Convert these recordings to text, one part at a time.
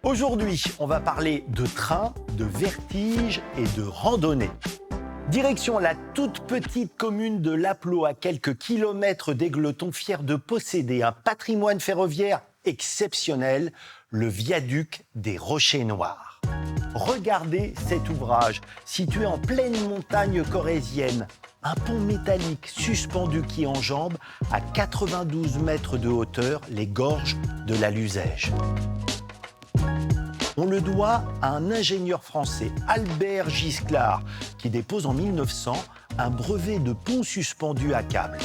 Aujourd'hui, on va parler de train, de vertige et de randonnée. Direction la toute petite commune de Lapleau, à quelques kilomètres d'Égletons, fière de posséder un patrimoine ferroviaire exceptionnel, le viaduc des Rochers Noirs. Regardez cet ouvrage, situé en pleine montagne corrézienne. Un pont métallique suspendu qui enjambe à 92 mètres de hauteur les gorges de la Luzège. On le doit à un ingénieur français, Albert Gisclard, qui dépose en 1900 un brevet de pont suspendu à câble.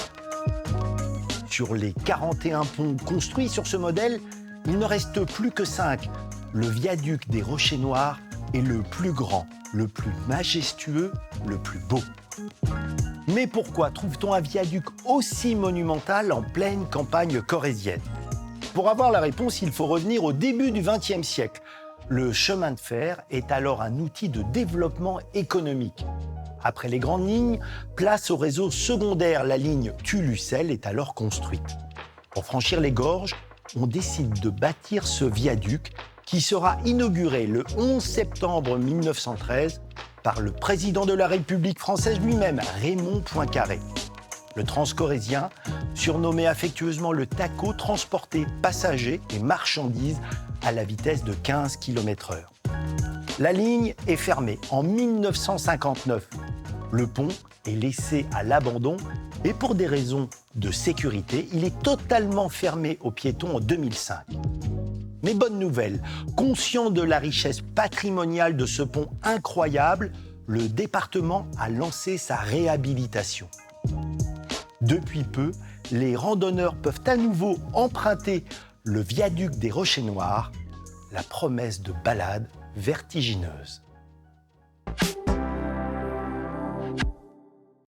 Sur les 41 ponts construits sur ce modèle, il ne reste plus que 5. Le viaduc des Rochers Noirs est le plus grand, le plus majestueux, le plus beau. Mais pourquoi trouve-t-on un viaduc aussi monumental en pleine campagne corrézienne ? Pour avoir la réponse, il faut revenir au début du XXe siècle. Le chemin de fer est alors un outil de développement économique. Après les grandes lignes, place au réseau secondaire. La ligne Thules-Ussel est alors construite. Pour franchir les gorges, on décide de bâtir ce viaduc qui sera inauguré le 11 septembre 1913 par le président de la République française lui-même, Raymond Poincaré. Le transcorrézien, surnommé affectueusement le TACO, transportait passagers et marchandises à la vitesse de 15 km/h. La ligne est fermée en 1959. Le pont est laissé à l'abandon et pour des raisons de sécurité, il est totalement fermé aux piétons en 2005. Mais bonne nouvelle, conscient de la richesse patrimoniale de ce pont incroyable, le département a lancé sa réhabilitation. Depuis peu, les randonneurs peuvent à nouveau emprunter le viaduc des Rochers Noirs, la promesse de balades vertigineuses.